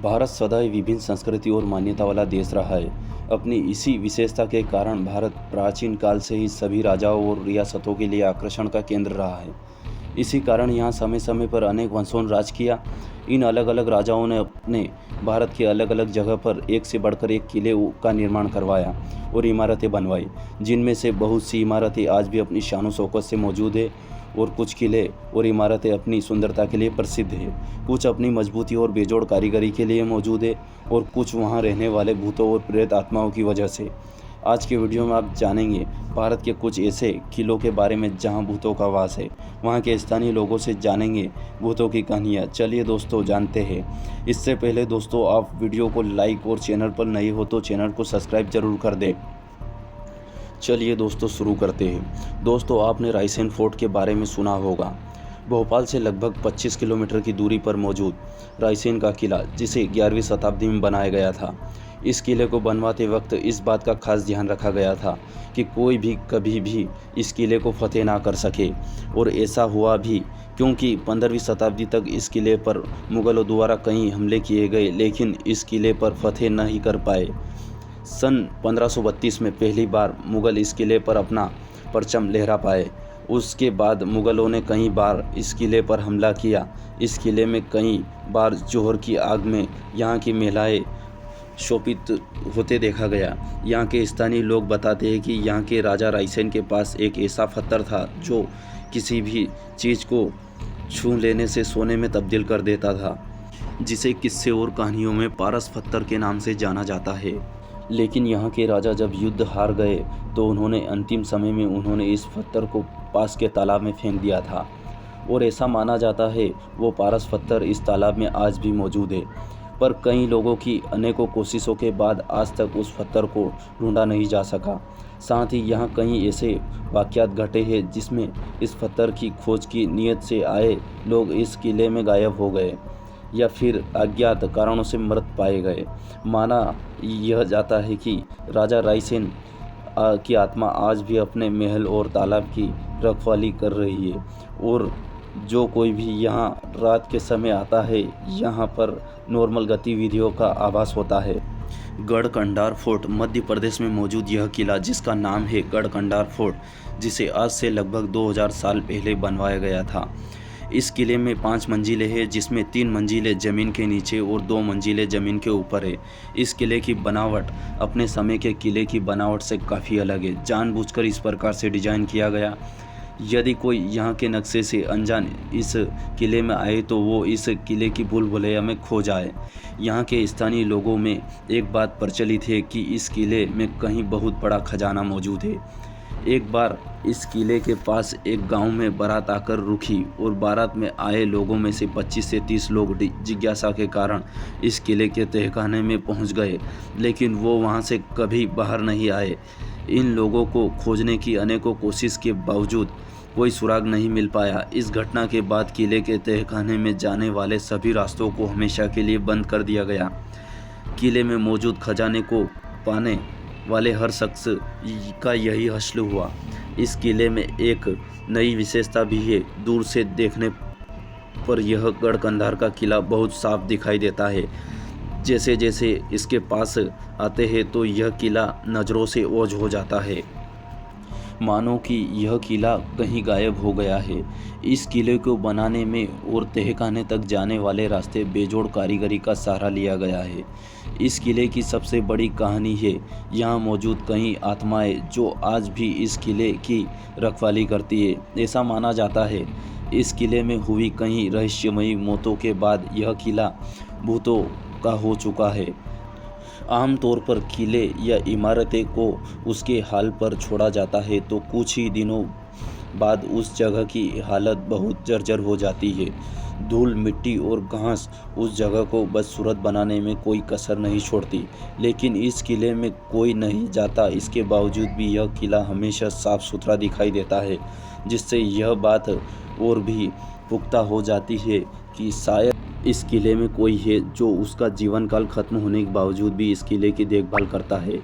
भारत सदैव विभिन्न संस्कृति और मान्यता वाला देश रहा है। अपनी इसी विशेषता के कारण भारत प्राचीन काल से ही सभी राजाओं और रियासतों के लिए आकर्षण का केंद्र रहा है। इसी कारण यहाँ समय समय पर अनेक वंशों ने राज किया। इन अलग अलग राजाओं ने अपने भारत के अलग अलग जगह पर एक से बढ़कर एक किले का निर्माण करवाया और इमारतें बनवाई, जिनमें से बहुत सी इमारतें आज भी अपनी शान शौकत से मौजूद है और कुछ किले और इमारतें अपनी सुंदरता के लिए प्रसिद्ध है। कुछ अपनी मजबूती और बेजोड़ कारीगरी के लिए मौजूद है और कुछ वहां रहने वाले भूतों और प्रेत आत्माओं की वजह से। आज के वीडियो में आप जानेंगे भारत के कुछ ऐसे किलों के बारे में जहां भूतों का वास है। वहां के स्थानीय लोगों से जानेंगे भूतों की कहानियां। चलिए दोस्तों जानते हैं। इससे पहले दोस्तों आप वीडियो को लाइक और चैनल पर नए हो तो चैनल को सब्सक्राइब जरूर कर दें। चलिए दोस्तों शुरू करते हैं। दोस्तों आपने रायसेन फोर्ट के बारे में सुना होगा। भोपाल से लगभग 25 किलोमीटर की दूरी पर मौजूद रायसेन का किला, जिसे 11वीं शताब्दी में बनाया गया था। इस किले को बनवाते वक्त इस बात का खास ध्यान रखा गया था कि कोई भी कभी भी इस किले को फतेह ना कर सके, और ऐसा हुआ भी, क्योंकि 15वीं शताब्दी तक इस किले पर मुगलों द्वारा कई हमले किए गए, लेकिन इस किले पर फतेह नहीं कर पाए। सन 1532 में पहली बार मुगल इस किले पर अपना परचम लहरा पाए। उसके बाद मुगलों ने कई बार इस किले पर हमला किया। इस किले में कई बार जोहर की आग में यहाँ की महिलाएं शोभित होते देखा गया। यहाँ के स्थानीय लोग बताते हैं कि यहाँ के राजा रायसेन के पास एक ऐसा पत्थर था जो किसी भी चीज़ को छू लेने से सोने में तब्दील कर देता था, जिसे किस्से और कहानियों में पारस पत्थर के नाम से जाना जाता है। लेकिन यहाँ के राजा जब युद्ध हार गए तो उन्होंने अंतिम समय में उन्होंने इस पत्थर को पास के तालाब में फेंक दिया था, और ऐसा माना जाता है वो पारस पत्थर इस तालाब में आज भी मौजूद है। पर कई लोगों की अनेकों कोशिशों के बाद आज तक उस पत्थर को ढूंढा नहीं जा सका। साथ ही यहाँ कई ऐसे वाक़यात घटे हैं जिसमें इस पत्थर की खोज की नीयत से आए लोग इस किले में गायब हो गए या फिर अज्ञात कारणों से मृत पाए गए। माना यह जाता है कि राजा रायसेन की आत्मा आज भी अपने महल और तालाब की रखवाली कर रही है, और जो कोई भी यहाँ रात के समय आता है यहाँ पर नॉर्मल गतिविधियों का आभास होता है। गढ़कंडार फोर्ट मध्य प्रदेश में मौजूद यह किला, जिसका नाम है गढ़कंडार फोर्ट, जिसे आज से लगभग 2000 साल पहले बनवाया गया था। इस किले में 5 मंजिलें हैं, जिसमें 3 मंजिलें ज़मीन के नीचे और 2 मंजिलें ज़मीन के ऊपर है। इस किले की बनावट अपने समय के किले की बनावट से काफ़ी अलग है। जानबूझकर इस प्रकार से डिज़ाइन किया गया। यदि कोई यहाँ के नक्शे से अनजान इस किले में आए तो वो इस किले की भूल भुलैया में खो जाए। यहाँ के स्थानीय लोगों में एक बात प्रचलित है कि इस किले में कहीं बहुत बड़ा खजाना मौजूद है। एक बार इस किले के पास एक गांव में बारात आकर रुकी, और बारात में आए लोगों में से 25 से 30 लोग जिज्ञासा के कारण इस किले के तहखाने में पहुंच गए, लेकिन वो वहां से कभी बाहर नहीं आए। इन लोगों को खोजने की अनेकों कोशिश के बावजूद कोई सुराग नहीं मिल पाया। इस घटना के बाद किले के तहखाने में जाने वाले सभी रास्तों को हमेशा के लिए बंद कर दिया गया। किले में मौजूद खजाने को पाने वाले हर शख्स का यही हश्र हुआ। इस किले में एक नई विशेषता भी है। दूर से देखने पर यह गढ़कंधार का किला बहुत साफ दिखाई देता है। जैसे जैसे इसके पास आते हैं तो यह किला नज़रों से ओझल हो जाता है, मानो कि यह किला कहीं गायब हो गया है। इस किले को बनाने में और तहखाने तक जाने वाले रास्ते बेजोड़ कारीगरी का सहारा लिया गया है। इस किले की सबसे बड़ी कहानी है यहाँ मौजूद कई आत्माएं जो आज भी इस किले की रखवाली करती है। ऐसा माना जाता है इस किले में हुई कई रहस्यमयी मौतों के बाद यह किला भूतों का हो चुका है। आमतौर पर किले या इमारतें को उसके हाल पर छोड़ा जाता है तो कुछ ही दिनों बाद उस जगह की हालत बहुत जर्जर हो जाती है। धूल, मिट्टी और घास उस जगह को बदसूरत बनाने में कोई कसर नहीं छोड़ती। लेकिन इस किले में कोई नहीं जाता, इसके बावजूद भी यह किला हमेशा साफ सुथरा दिखाई देता है, जिससे यह बात और भी पुख्ता हो जाती है कि शायद इस किले में कोई है जो उसका जीवन काल खत्म होने के बावजूद भी इस किले की देखभाल करता है।